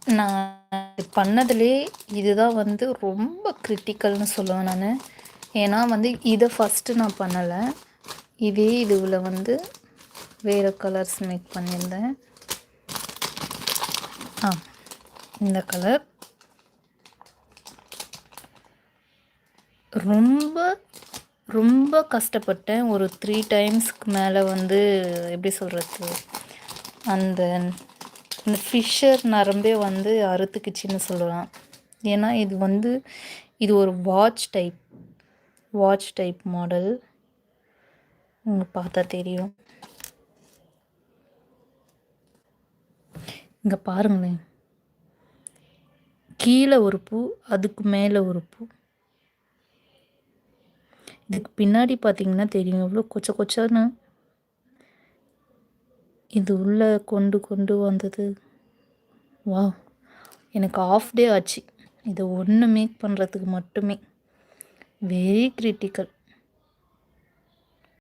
நான் பண்ணதுலே இதுதான் வந்து ரொம்ப கிரிட்டிக்கல்னு சொல்லுவேன் நான். ஏன்னா வந்து இதை ஃபஸ்ட்டு நான் பண்ணலை. இதே இதுவில் வந்து வேறு கலர்ஸ் மேக் பண்ணியிருந்தேன். இந்த கலர் ரொம்ப ரொம்ப கஷ்டப்பட்டேன். ஒரு 3 டைம்ஸ்க்கு மேலே வந்து எப்படி சொல்கிறது, அந்த அந்த ஃபிஷர் நரம்பே வந்து அறுத்துக்குச்சின்னு சொல்லலாம். ஏன்னா இது வந்து இது ஒரு வாட்ச் டைப் மாடல். உங்களுக்கு பார்த்தா தெரியும். இங்கே பாருங்களேன், கீழே ஒரு பூ, அதுக்கு மேலே ஒரு பூ. இதுக்கு பின்னாடி பார்த்தீங்கன்னா தெரியும் எவ்வளோ கொச்ச கொச்சன்னு இது உள்ளே கொண்டு வந்தது. வா, எனக்கு ஆஃப் டே ஆச்சு இதை ஒன்று மேக் பண்ணுறதுக்கு மட்டுமே. Very critical.